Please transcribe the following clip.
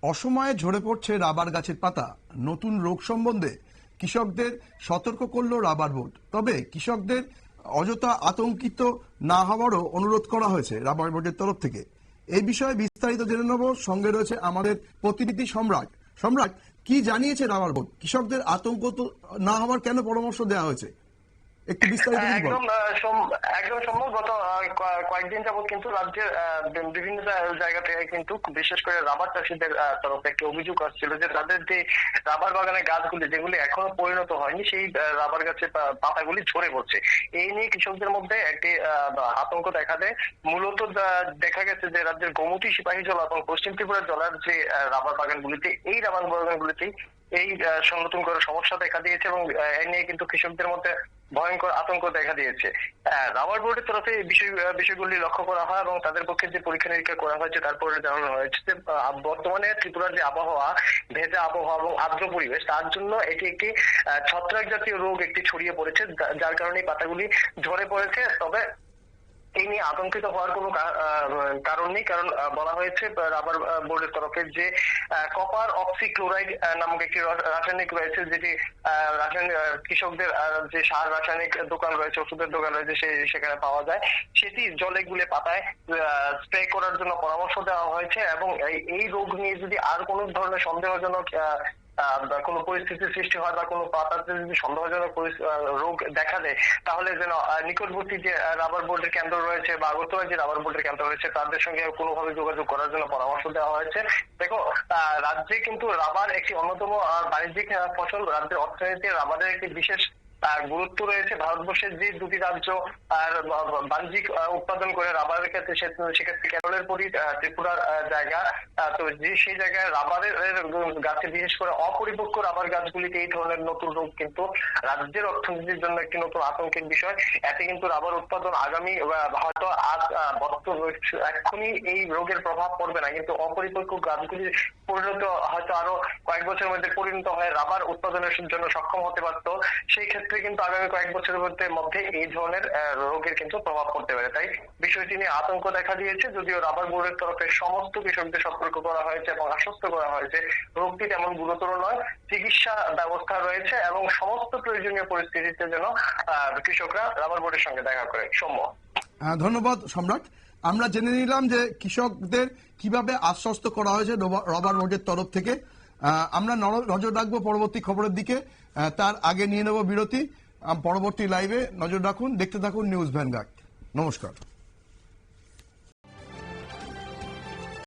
অসময়ে ঝরে পড়ছে রাবার গাছের পাতা। নতুন রোগ সম্বন্ধে কৃষকদের সতর্ক করল রাবার বোর্ড। তবে কৃষকদের অযথা আতঙ্কিত না হওয়ারও অনুরোধ করা হয়েছে রাবার বোর্ডের তরফ থেকে। এই বিষয়ে বিস্তারিত জেনে নেব। সঙ্গে রয়েছে আমাদের প্রতিনিধি সম্রাট। সম্রাট, কি জানিয়েছে রাবার বোর্ড? কৃষকদের আতঙ্ক না হওয়ার কেন পরামর্শ দেওয়া হয়েছে, একটু বিস্তারিত একদম একদম সম্ভব। গত কয়েকদিন যাবত কিন্তু রাজ্যের বিভিন্ন জায়গা থেকে কিন্তু বিশেষ করে রাবার চাষীদের তরফে একটি অভিযোগ আসছিল যে তাদের যে রাবার বাগানের গাছগুলি যেগুলি এখনো পরিণত হয়নি, সেই রাবার গাছের পাতাগুলি ঝরে পড়ছে। এই নিয়ে কৃষকদের মধ্যে একটি আতঙ্ক দেখা দেয়। মূলত দেখা গেছে যে রাজ্যের গোমতী, সিপাহীজলা এবং পশ্চিম ত্রিপুরা জেলার যে রাবার বাগানগুলিতে, এই রাবার বাগানগুলিতেই এই নতুন করে সমস্যা দেখা দিয়েছে এবং এই নিয়ে কিন্তু কৃষকদের মধ্যে ভয়ঙ্কর আতঙ্ক দেখা দিয়েছে। রাবার বোর্ডের তরফে এই বিষয়গুলি লক্ষ্য করা হয় এবং তাদের পক্ষে যে পরীক্ষা নিরীক্ষা করা হয়েছে তারপরে জানানো হয়েছে যে বর্তমানে ত্রিপুরার যে আবহাওয়া, ভেজা আবহাওয়া এবং আর্দ্র পরিবেশ, তার জন্য এটি একটি ছত্রাক জাতীয় রোগ একটি ছড়িয়ে পড়েছে, যার কারণে পাতাগুলি ঝরে পড়েছে। তবে এই নিয়ে আতঙ্কিত হওয়ার কোনো কারণ নেই, কারণ বলা হয়েছে রাবার বোর্ডের তরফে যে কপার অক্সিক্লোরাইড নামক একটি রাসায়নিক রয়েছে, যেটি কৃষকদের যে সার রাসায়নিক দোকান রয়েছে, ওষুধের দোকান রয়েছে, সেখানে পাওয়া যায়। সেটি জলে গুলে পাতায় স্প্রে করার জন্য পরামর্শ দেওয়া হয়েছে এবং এই রোগ নিয়ে যদি আর কোনো ধরনের সন্দেহজনক কোনো পরিস্থিতির সৃষ্টি হয় বা কোনো পাতাতে যদি সন্দেহজনক রোগ দেখা দেয়, তাহলে যেন নিকটবর্তী যে রাবার বোর্ডের কেন্দ্র রয়েছে বা আগরতলায় যে রাবার বোর্ডের কেন্দ্র রয়েছে তাদের সঙ্গে কোনোভাবে যোগাযোগ করার জন্য পরামর্শ দেওয়া হয়েছে। দেখো, রাজ্যে কিন্তু রাবার একটি অন্যতম বাণিজ্যিক ফসল। রাজ্যের অর্থনীতিতে রাবারের একটি বিশেষ গুরুত্ব রয়েছে। ভারতবর্ষের যে দুটি রাজ্য আর বাণিজ্যিক উৎপাদন করে রাবারের ক্ষেত্রে, সেক্ষেত্রে কেরলের পরই ত্রিপুরার জায়গা। তো সেই জায়গায় রাবারের গাছে, বিশেষ করে অপরিপক্ক রাবার গাছগুলিতে এই ধরনের নতুন রোগ কিন্তু রাজ্যের অর্থনীতির জন্য একটি নতুন আতঙ্কের বিষয়। এতে কিন্তু রাবার উৎপাদন আগামী হয়তো এক্ষুনি এই রোগের প্রভাব পড়বে না, কিন্তু অপরিপক্ক গাছগুলি পরিণত হয়তো আরো কয়েক বছরের মধ্যে পরিণত হয়ে রাবার উৎপাদনের জন্য সক্ষম হতে পারতো। সেই ক্ষেত্রে কিন্তু আগামী কয়েক বছরের মধ্যে এই ধরনের রোগের কিন্তু প্রভাব পড়তে পারে। তাই বিষয়টি নিয়ে আতঙ্ক দেখা দিয়েছে। যদিও রাবার বোর্ডের তরফে সমস্ত কৃষকদের সতর্ক করা হয়েছে এবং আশ্বস্ত করা হয়েছে রোগটি তেমন গুরুতর নয়, চিকিৎসা ব্যবস্থা রয়েছে এবং সমস্ত প্রয়োজনীয় পরিস্থিতিতে যেন কৃষকরা রাবার বোর্ডের সঙ্গে দেখা করে। সৌম্য, ধন্যবাদ সম্রাট। আমরা জেনে নিলাম যে কৃষকদের কিভাবে আশ্বস্ত করা হয়েছে রাবার বোর্ডের তরফ থেকে। আমরা নজর রাখবো পরবর্তী খবরের দিকে। তার আগে নিয়ে নেব বিরতি। পরবর্তী লাইভে নজর রাখুন, দেখতে থাকুন নিউজ ভ্যানগার্ড। নমস্কার।